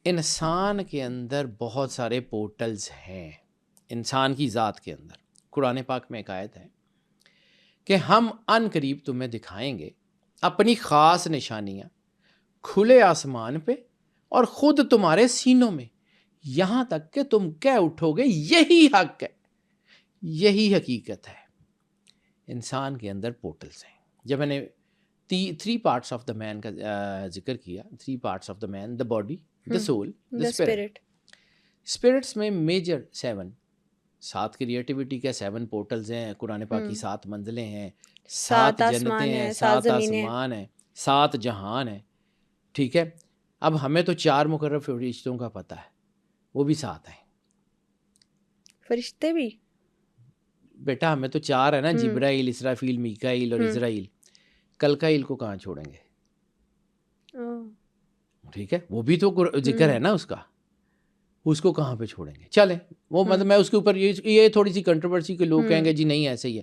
انسان کے اندر بہت سارے پورٹلز ہیں، انسان کی ذات کے اندر۔ قرآن پاک میں ایک آیت ہے کہ ہم ان قریب تمہیں دکھائیں گے اپنی خاص نشانیاں کھلے آسمان پہ اور خود تمہارے سینوں میں، یہاں تک کہ تم کہہ اٹھو گے یہی حق ہے، یہی حقیقت ہے۔ انسان کے اندر پورٹلز ہیں۔ جب میں نے 3 پارٹس آف دا مین کا ذکر کیا، 3 parts of the man, the body, the soul, the spirit. Spirits میں میجر 7 کریٹیوٹی کے 7 پورٹلز ہیں، قرآن پاک کی 7 منزلیں ہیں، 7 جنتیں ہیں، 7 آسمان ہیں، 7 جہان ہیں، ٹھیک ہے۔ اب ہمیں تو 4 مقرب فرشتوں کا پتہ ہے، وہ بھی 7 ہیں۔ فرشتے بھی بیٹا ہمیں تو 4 ہے نا، جبرائیل، اسرافیل، میکائیل اور اسرائیل۔ کلکائیل کو کہاں چھوڑیں گے؟ ٹھیک ہے، وہ بھی تو ذکر ہے نا اس کا، اس کو کہاں پہ چھوڑیں گے؟ چلیں، وہ مطلب میں اس کے اوپر یہ تھوڑی سی کنٹروورسی کے لوگ کہیں گے جی نہیں ایسے ہی ہے۔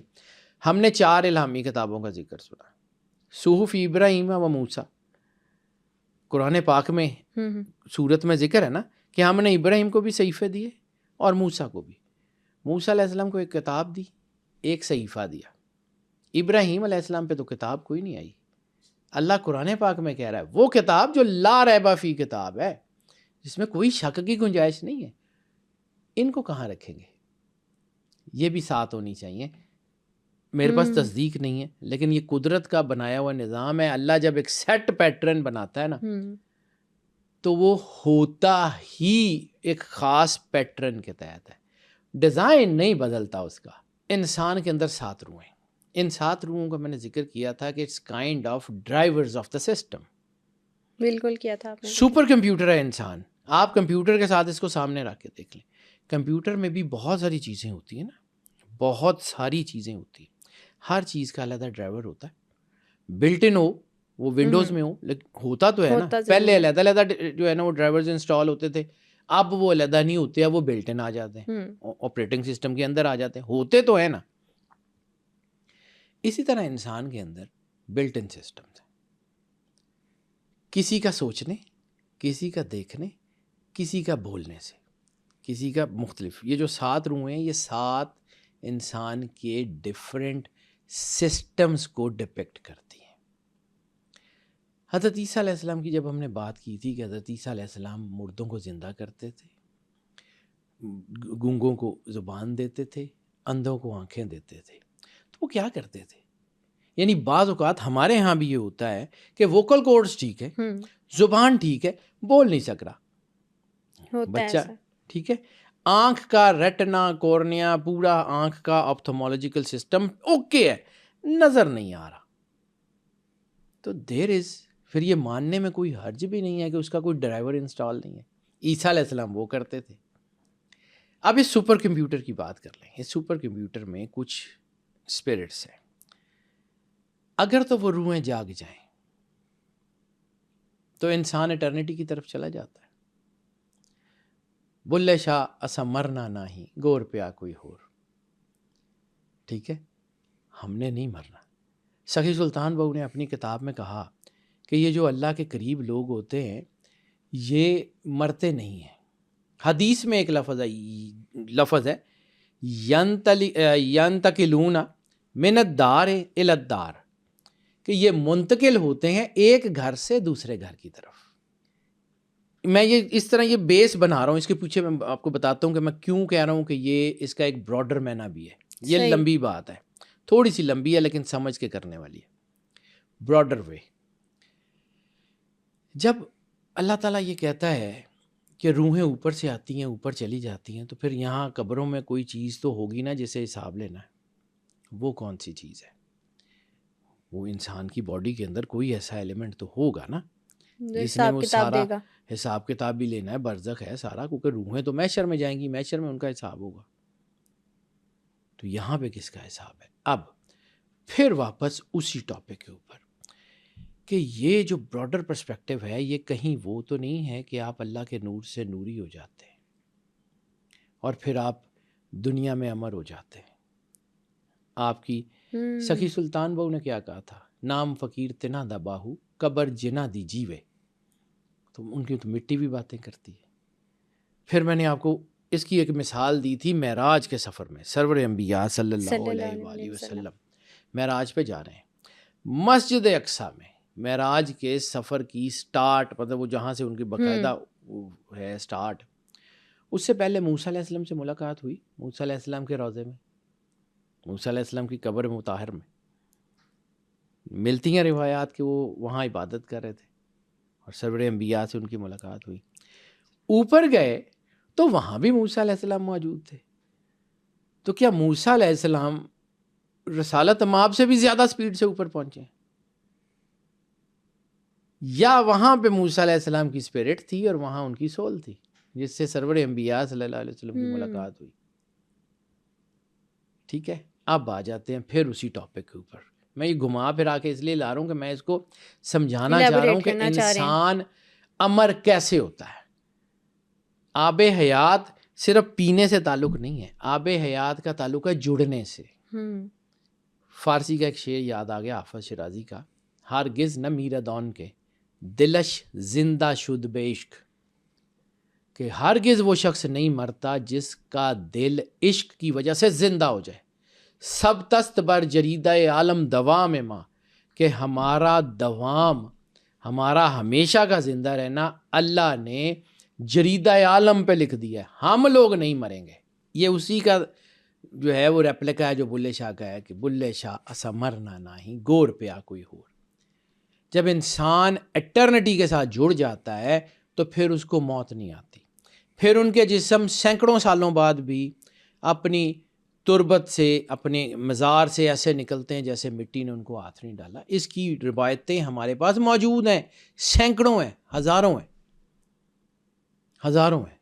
ہم نے 4 الہامی کتابوں کا ذکر سنا، صحف ابراہیم و موسیٰ، قرآن پاک میں سورت میں ذکر ہے نا کہ ہم نے ابراہیم کو بھی صحیفے دیے اور موسیٰ کو بھی۔ موسیٰ علیہ السلام کو ایک کتاب دی، ایک صحیفہ دیا۔ ابراہیم علیہ السلام پہ تو کتاب کوئی نہیں آئی۔ اللہ قرآن پاک میں کہہ رہا ہے وہ کتاب جو لا ریبہ فی کتاب ہے، جس میں کوئی شک کی گنجائش نہیں ہے، ان کو کہاں رکھیں گے؟ یہ بھی 7 ہونی چاہیے۔ میرے پاس تصدیق نہیں ہے، لیکن یہ قدرت کا بنایا ہوا نظام ہے۔ اللہ جب ایک سیٹ پیٹرن بناتا ہے نا تو وہ ہوتا ہی ایک خاص پیٹرن کے تحت ہے، ڈیزائن نہیں بدلتا اس کا۔ انسان کے اندر 7 روحیں، ان 7 روحوں کا میں نے ذکر کیا تھا کہ it's kind of drivers of the system. بالکل کیا تھا آپ نے۔ سپر کمپیوٹر ہے انسان۔ آپ کمپیوٹر کے ساتھ اس کو سامنے رکھ کے دیکھ لیں، کمپیوٹر میں بھی بہت ساری چیزیں ہوتی ہیں نا، بہت ساری چیزیں ہوتی ہیں، ہر چیز کا علیحدہ ڈرائیور ہوتا ہے، بلٹ ان ہو، وہ ونڈوز میں ہو، لیکن ہوتا تو ہے نا۔ پہلے علیحدہ علیحدہ جو ہے نا وہ ڈرائیورز انسٹال ہوتے تھے، اب وہ علیحدہ نہیں ہوتے، اب وہ بلٹ ان آ جاتے ہیں، آپریٹنگ سسٹم کے اندر آ جاتے ہیں، ہوتے تو ہے نا۔ اسی طرح انسان کے اندر بلٹ ان سسٹم ہے، کسی کا سوچنے، کسی کا دیکھنے، کسی کا بولنے سے، کسی کا مختلف۔ یہ جو 7 روحیں ہیں، یہ 7 انسان کے ڈیفرنٹ سسٹمز کو ڈپکٹ کرتی ہیں۔ حضرت عیسیٰ علیہ السلام کی جب ہم نے بات کی تھی کہ حضرت عیسیٰ علیہ السلام مردوں کو زندہ کرتے تھے، گونگوں کو زبان دیتے تھے، اندھوں کو آنکھیں دیتے تھے، تو وہ کیا کرتے تھے؟ یعنی بعض اوقات ہمارے ہاں بھی یہ ہوتا ہے کہ ووکل کورڈز ٹھیک ہے، زبان ٹھیک ہے، بول نہیں سک رہا بچہ، ٹھیک ہے، آنکھ کا ریٹنا، کورنیا، پورا آنکھ کا آپتھمولوجیکل سسٹم اوکے ہے، نظر نہیں آ رہا، تو دیر از، پھر یہ ماننے میں کوئی حرج بھی نہیں ہے کہ اس کا کوئی ڈرائیور انسٹال نہیں ہے۔ عیسیٰ علیہ السلام وہ کرتے تھے۔ اب اس سپر کمپیوٹر کی بات کر لیں۔ اس سپر کمپیوٹر میں کچھ اسپرٹس ہیں، اگر تو وہ روحیں جاگ جائیں تو انسان ایٹرنیٹی کی طرف چلا جاتا ہے۔ بلے شاہ اسا مرنا نہیں، گور پیا کوئی ہور، ٹھیک ہے، ہم نے نہیں مرنا۔ سخی سلطان بہو نے اپنی کتاب میں کہا کہ یہ جو اللہ کے قریب لوگ ہوتے ہیں یہ مرتے نہیں ہیں۔ حدیث میں ایک لفظ ہے ینتقلون من الدار الی الدار، کہ یہ منتقل ہوتے ہیں ایک گھر سے دوسرے گھر کی طرف۔ میں یہ اس طرح یہ بیس بنا رہا ہوں، اس کے پیچھے میں آپ کو بتاتا ہوں کہ میں کیوں کہہ رہا ہوں کہ یہ اس کا ایک براڈر معنی بھی ہے۔ یہ لمبی بات ہے، تھوڑی سی لمبی ہے لیکن سمجھ کے کرنے والی ہے۔ براڈر وے، جب اللہ تعالیٰ یہ کہتا ہے کہ روحیں اوپر سے آتی ہیں، اوپر چلی جاتی ہیں، تو پھر یہاں قبروں میں کوئی چیز تو ہوگی نا جسے حساب لینا ہے۔ وہ کون سی چیز ہے؟ وہ انسان کی باڈی کے اندر کوئی ایسا ایلیمنٹ تو ہوگا نا جس نے وہ سارا حساب کتاب بھی لینا ہے، برزخ ہے سارا، کیونکہ روحیں تو محشر میں جائیں گی، محشر میں ان کا حساب ہوگا۔ تو یہاں پہ کس کا حساب ہے؟ اب پھر واپس اسی ٹاپک کے اوپر کہ یہ جو براڈر پرسپیکٹیو ہے، یہ کہیں وہ تو نہیں ہے کہ آپ اللہ کے نور سے نوری ہو جاتے ہیں اور پھر آپ دنیا میں امر ہو جاتے ہیں۔ آپ کی سخی سلطان بہو نے کیا کہا تھا؟ نام فقیر تنا دا باہو، قبر جنا دی جیوے۔ تو ان کی تو مٹی بھی باتیں کرتی ہے. پھر میں نے آپ کو اس کی ایک مثال دی تھی معراج کے سفر میں. سرور انبیاء صلی اللہ علیہ وآلہ وسلم معراج پہ جا رہے ہیں. مسجد اقصیٰ میں معراج کے سفر کی سٹارٹ, مطلب وہ جہاں سے ان کی باقاعدہ ہے سٹارٹ, اس سے پہلے موسیٰ علیہ السلام سے ملاقات ہوئی. موسیٰ علیہ السلام کے روضے میں, موسیٰ علیہ السلام کی قبر مطہر میں ملتی ہیں روایات کہ وہ وہاں عبادت کر رہے تھے اور سرور انبیاء سے ان کی ملاقات ہوئی. اوپر گئے تو وہاں بھی موسیٰ علیہ السلام موجود تھے. تو کیا موسیٰ علیہ السلام رسالت مآب سے بھی زیادہ سپیڈ سے اوپر پہنچے, یا وہاں پہ موسیٰ علیہ السلام کی اسپرٹ تھی اور وہاں ان کی سول تھی جس سے سرور انبیاء صلی اللہ علیہ وسلم کی ملاقات ہوئی؟ ٹھیک ہے, اب آ جاتے ہیں پھر اسی ٹاپک کے اوپر. میں یہ گھما پھرا کے اس لیے لا رہا ہوں کہ میں اس کو سمجھانا چاہ رہا ہوں کہ انسان امر کیسے ہوتا ہے. آب حیات صرف پینے سے تعلق نہیں ہے, آب حیات کا تعلق ہے جڑنے سے. فارسی کا ایک شعر یاد آ گیا حافظ شیرازی کا, ہرگز نہ میرا دون کے دلش زندہ شد بے عشق, کہ ہرگز وہ شخص نہیں مرتا جس کا دل عشق کی وجہ سے زندہ ہو جائے. سب تست بر جریدہ عالم دوام ماں, کہ ہمارا دوام, ہمارا ہمیشہ کا زندہ رہنا اللہ نے جریدہ عالم پہ لکھ دیا ہے, ہم لوگ نہیں مریں گے. یہ اسی کا جو ہے وہ ریپلیکا ہے جو بلے شاہ کا ہے کہ بلے شاہ اسا مرنا نہیں گور پیا کوئی ہور. جب انسان ایٹرنٹی کے ساتھ جڑ جاتا ہے تو پھر اس کو موت نہیں آتی. پھر ان کے جسم سینکڑوں سالوں بعد بھی اپنی تربت سے, اپنے مزار سے ایسے نکلتے ہیں جیسے مٹی نے ان کو ہاتھ نہیں ڈالا. اس کی روایتیں ہمارے پاس موجود ہیں, سینکڑوں ہیں, ہزاروں ہیں, ہزاروں ہیں.